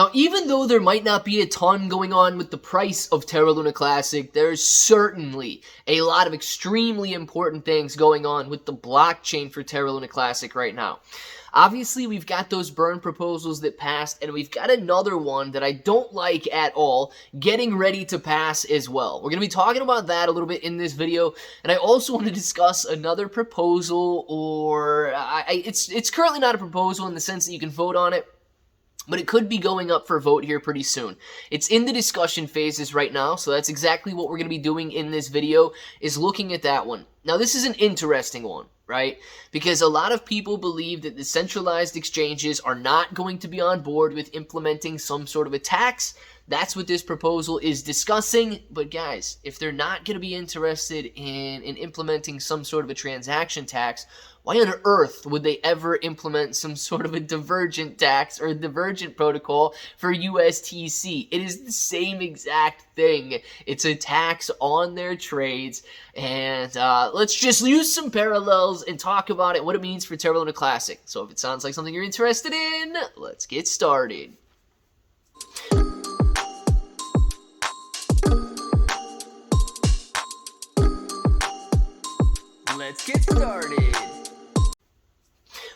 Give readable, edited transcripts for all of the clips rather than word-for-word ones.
Now, even though there might not be a ton going on with the price of Terra Luna Classic, there's certainly a lot of extremely important things going on with the blockchain for Terra Luna Classic right now. Obviously, we've got those burn proposals that passed, and we've got another one that I don't like at all getting ready to pass as well. We're going to be talking about that a little bit in this video, and I also want to discuss another proposal, or it's currently not a proposal in the sense that you can vote on it, but it could be going up for a vote here pretty soon. It's in the discussion phases right now, so that's exactly what we're going to be doing in this video, is looking at that one. Now, this is an interesting one, right? Because a lot of people believe that the centralized exchanges are not going to be on board with implementing some sort of a tax. That's what this proposal is discussing. But guys, if they're not going to be interested in implementing some sort of a transaction tax, why on earth would they ever implement some sort of a divergent tax or a divergent protocol for USTC? It is the same exact thing. It's a tax on their trades. And let's just use some parallels and talk about it, what it means for Terra Luna Classic. So if it sounds like something you're interested in, let's get started. Let's get started.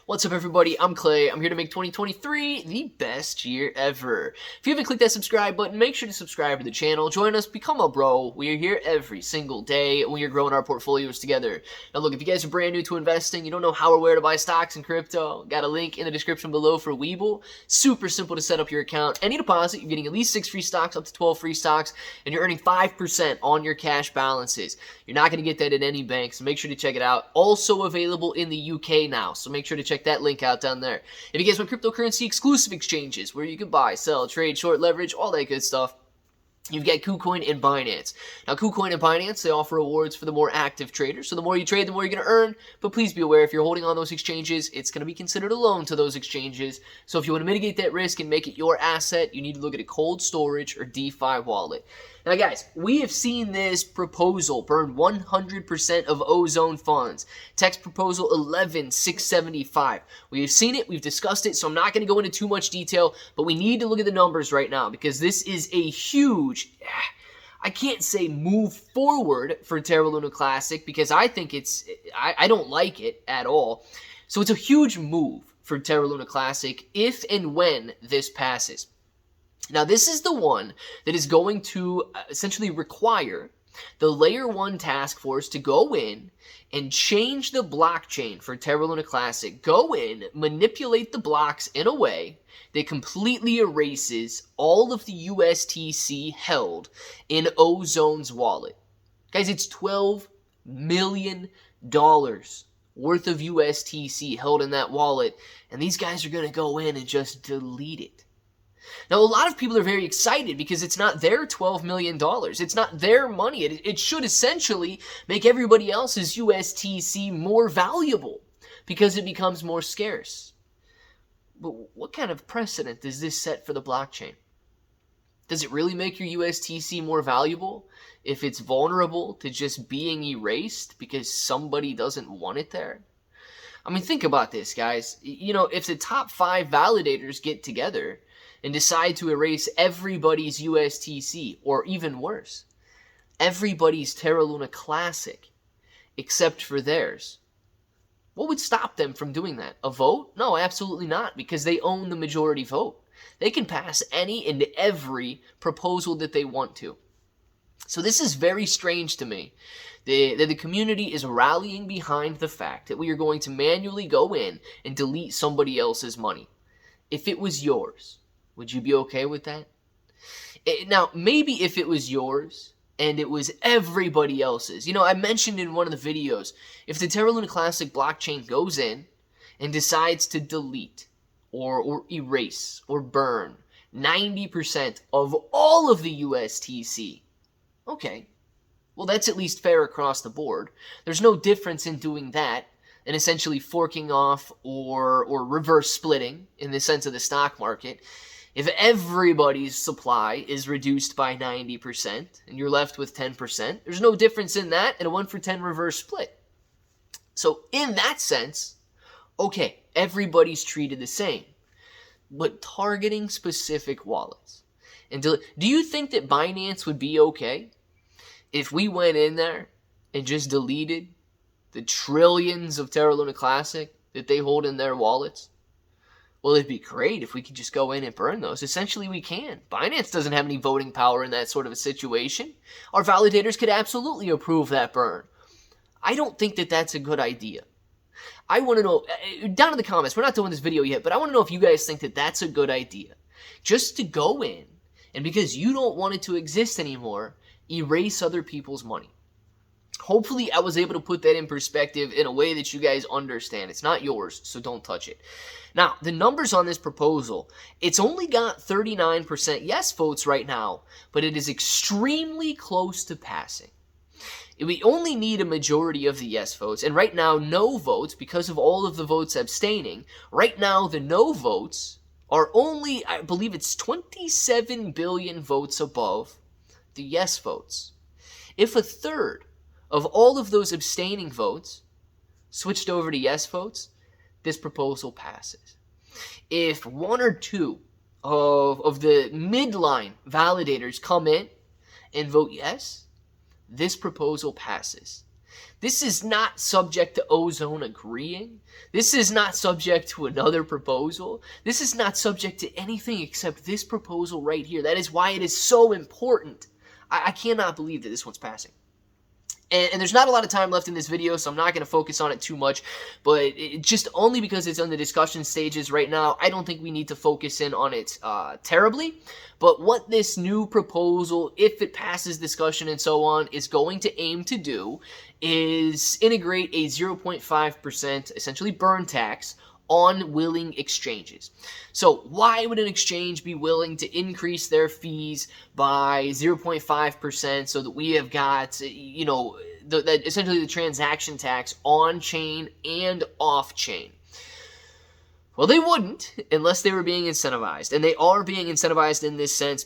What's up, everybody? I'm Clay. I'm here to make 2023 the best year ever. If you haven't clicked that subscribe button, make sure to subscribe to the channel. Join us, become a bro. We are here every single day, and we are growing our portfolios together. Now, look, if you guys are brand new to investing, you don't know how or where to buy stocks and crypto, got a link in the description below for Webull. Super simple to set up your account. Any deposit, you're getting at least 6 free stocks, up to 12 free stocks, and you're earning 5% on your cash balances. You're not going to get that at any bank, so make sure to check it out. Also available in the UK now, so make sure to check that link out down there. If you guys want cryptocurrency exclusive exchanges where you can buy, sell, trade, short, leverage, all that good stuff, you've got KuCoin and Binance. Now, KuCoin and Binance, they offer rewards for the more active traders. So the more you trade, the more you're going to earn. But please be aware, if you're holding on those exchanges, it's going to be considered a loan to those exchanges. So if you want to mitigate that risk and make it your asset, you need to look at a cold storage or DeFi wallet. Now, guys, we have seen this proposal burn 100% of ozone funds. Text proposal 11675. We have seen it. We've discussed it. So I'm not going to go into too much detail, but we need to look at the numbers right now because this is a huge, I can't say move forward for Terra Luna Classic because I think I don't like it at all. So it's a huge move for Terra Luna Classic if and when this passes. Now, this is the one that is going to essentially require the Layer 1 task force to go in and change the blockchain for Terra Luna Classic. Go in, manipulate the blocks in a way that completely erases all of the USTC held in Ozone's wallet. Guys, it's $12 million worth of USTC held in that wallet, and these guys are going to go in and just delete it. Now, a lot of people are very excited because it's not their $12 million. It's not their money. It should essentially make everybody else's USTC more valuable because it becomes more scarce. But what kind of precedent does this set for the blockchain? Does it really make your USTC more valuable if it's vulnerable to just being erased because somebody doesn't want it there? I mean, think about this, guys. You know, if the top 5 validators get together and decide to erase everybody's USTC, or even worse, everybody's Terra Luna Classic, except for theirs, what would stop them from doing that? A vote? No, absolutely not, because they own the majority vote. They can pass any and every proposal that they want to. So this is very strange to me, that the community is rallying behind the fact that we are going to manually go in and delete somebody else's money. If it was yours, would you be okay with that? Now, maybe if it was yours and it was everybody else's. You know, I mentioned in one of the videos, if the Terra Luna Classic blockchain goes in and decides to delete or erase or burn 90% of all of the USTC, okay, well, that's at least fair across the board. There's no difference in doing that and essentially forking off or reverse splitting in the sense of the stock market. If everybody's supply is reduced by 90% and you're left with 10%, there's no difference in that and a 1-for-10 reverse split. So in that sense, okay, everybody's treated the same. but targeting specific wallets. And do you think that Binance would be okay if we went in there and just deleted the trillions of Terra Luna Classic that they hold in their wallets? Well, it'd be great if we could just go in and burn those. Essentially, we can. Binance doesn't have any voting power in that sort of a situation. Our validators could absolutely approve that burn. I don't think that that's a good idea. I want to know, down in the comments, we're not doing this video yet, but I want to know if you guys think that that's a good idea. Just to go in, and because you don't want it to exist anymore, erase other people's money. Hopefully, I was able to put that in perspective in a way that you guys understand. It's not yours, so don't touch it. Now, the numbers on this proposal, it's only got 39% yes votes right now, but it is extremely close to passing. We only need a majority of the yes votes, and right now, no votes, because of all of the votes abstaining, right now, the no votes are only, I believe it's 27 billion votes above the yes votes. If a third of all of those abstaining votes switched over to yes votes, this proposal passes. If one or two of the midline validators come in and vote yes, this proposal passes. This is not subject to Ozone agreeing. This is not subject to another proposal. This is not subject to anything except this proposal right here. That is why it is so important. I cannot believe that this one's passing. And there's not a lot of time left in this video, so I'm not going to focus on it too much. But just only because it's on the discussion stages right now, I don't think we need to focus in on it terribly. But what this new proposal, if it passes discussion and so on, is going to aim to do is integrate a 0.5% essentially burn tax on willing exchanges. So why would an exchange be willing to increase their fees by 0.5% so that we have got, you know, essentially the transaction tax on chain and off chain? Well, they wouldn't unless they were being incentivized, and they are being incentivized in this sense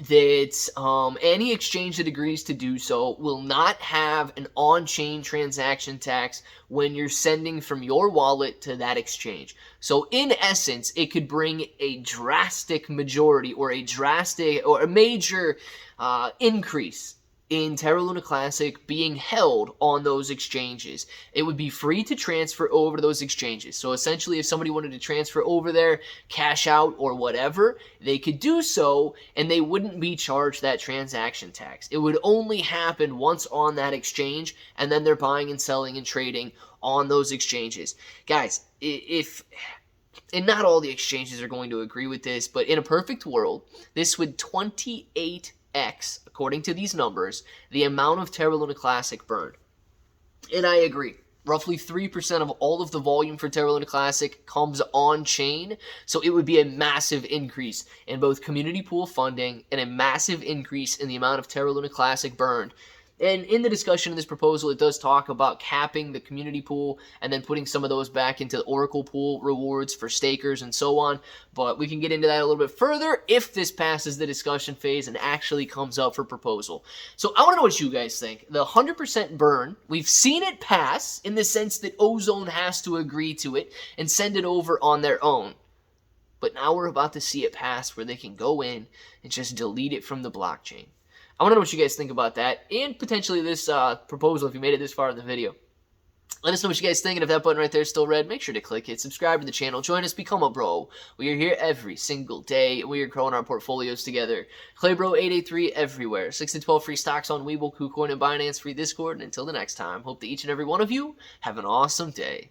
that any exchange that agrees to do so will not have an on-chain transaction tax when you're sending from your wallet to that exchange. So in essence, it could bring a drastic majority or a major increase in Terra Luna Classic being held on those exchanges. It would be free to transfer over to those exchanges. So essentially, if somebody wanted to transfer over there, cash out, or whatever, they could do so, and they wouldn't be charged that transaction tax. It would only happen once on that exchange, and then they're buying and selling and trading on those exchanges. Guys, and not all the exchanges are going to agree with this, but in a perfect world, this would 28x, according to these numbers, the amount of Terra Luna Classic burned. And I agree. Roughly 3% of all of the volume for Terra Luna Classic comes on-chain, so it would be a massive increase in both community pool funding and a massive increase in the amount of Terra Luna Classic burned. And in the discussion of this proposal, it does talk about capping the community pool and then putting some of those back into the Oracle pool rewards for stakers and so on. But we can get into that a little bit further if this passes the discussion phase and actually comes up for proposal. So I want to know what you guys think. The 100% burn, we've seen it pass in the sense that Ozone has to agree to it and send it over on their own. But now we're about to see it pass where they can go in and just delete it from the blockchain. I want to know what you guys think about that, and potentially this proposal if you made it this far in the video. Let us know what you guys think, and if that button right there is still red, make sure to click it, subscribe to the channel, join us, become a bro. We are here every single day, and we are growing our portfolios together. ClayBro883 everywhere. 6 to 12 free stocks on Webull, KuCoin, and Binance, free Discord, and until the next time, hope that each and every one of you have an awesome day.